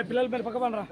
పిల్లలు మీరు పక్క పండరా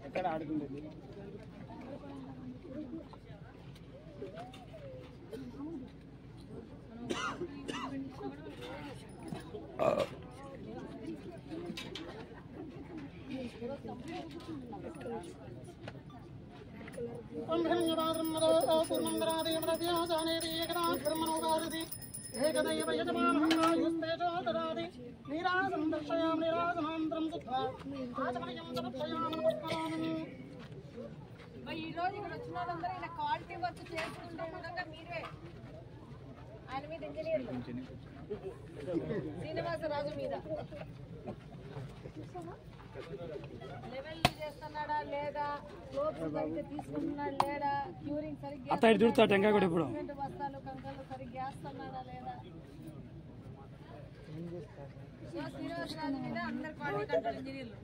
ఎక్కడ ఆడుకుంది ఈ రోజు ఇక్కడ వచ్చిన వాళ్ళందరూ ఇలా క్వాలిటీ వర్క్ చేసుకుంటే విధంగా మీరే ఆయన మీద ఇంజనీర్ శ్రీనివాసరాజు మీద లెవెల్ చేస్తున్నాడా లేదా లోపు సరిగ్గా తీసుకుంటున్నాడా లేదా క్యూరింగ్ సరిగ్గా బస్తాలు కంకలు సరిగ్గా వేస్తున్నాడా లేదా శ్రీనివాసరాజు మీద అందరు క్వాలిటీ కంట్రోల్ ఇంజనీర్లు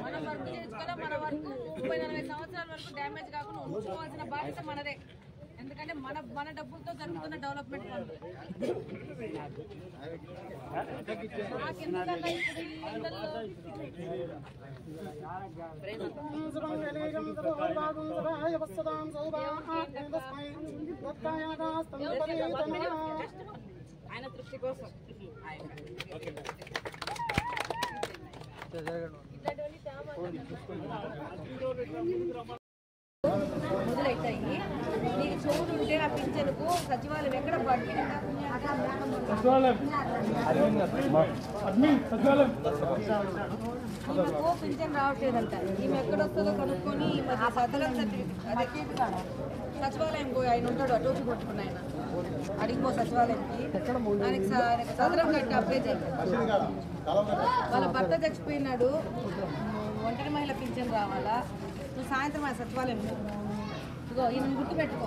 మనం వర్క్ చేసుకోవాలి మన వర్క్ 30-40 సంవత్సరాల వరకు డ్యామేజ్ కాకుండా ఉంచుకోవాల్సిన బాధ్యత మనదే ఎందుకంటే మన డబ్బులతో జరుగుతున్న డెవలప్మెంట్ ఆయన తృప్తి కోసం మొదలవుతాయి నీకు చోటు ఉంటే ఆ పింఛన్కు సచివాలయం ఎక్కడ ఈమెకు పింఛన్ రావట్లేదంట ఈమె ఎక్కడ వస్తుందో కనుక్కొని సచివాలయం పోయి ఆయన ఉంటాడు టోపీ కొట్టుకుని ఆయన అడిగిపో సచివాలయంకి ఆయనకి సదరం కట్టి అప్లై చేయాలి వాళ్ళ భర్త చచ్చిపోయినాడు ఒంటరి మహిళ పింఛన్ రావాలా నువ్వు సాయంత్రం ఆ సచివాలయం ఇదిగో ఈయన గుర్తు పెట్టుకో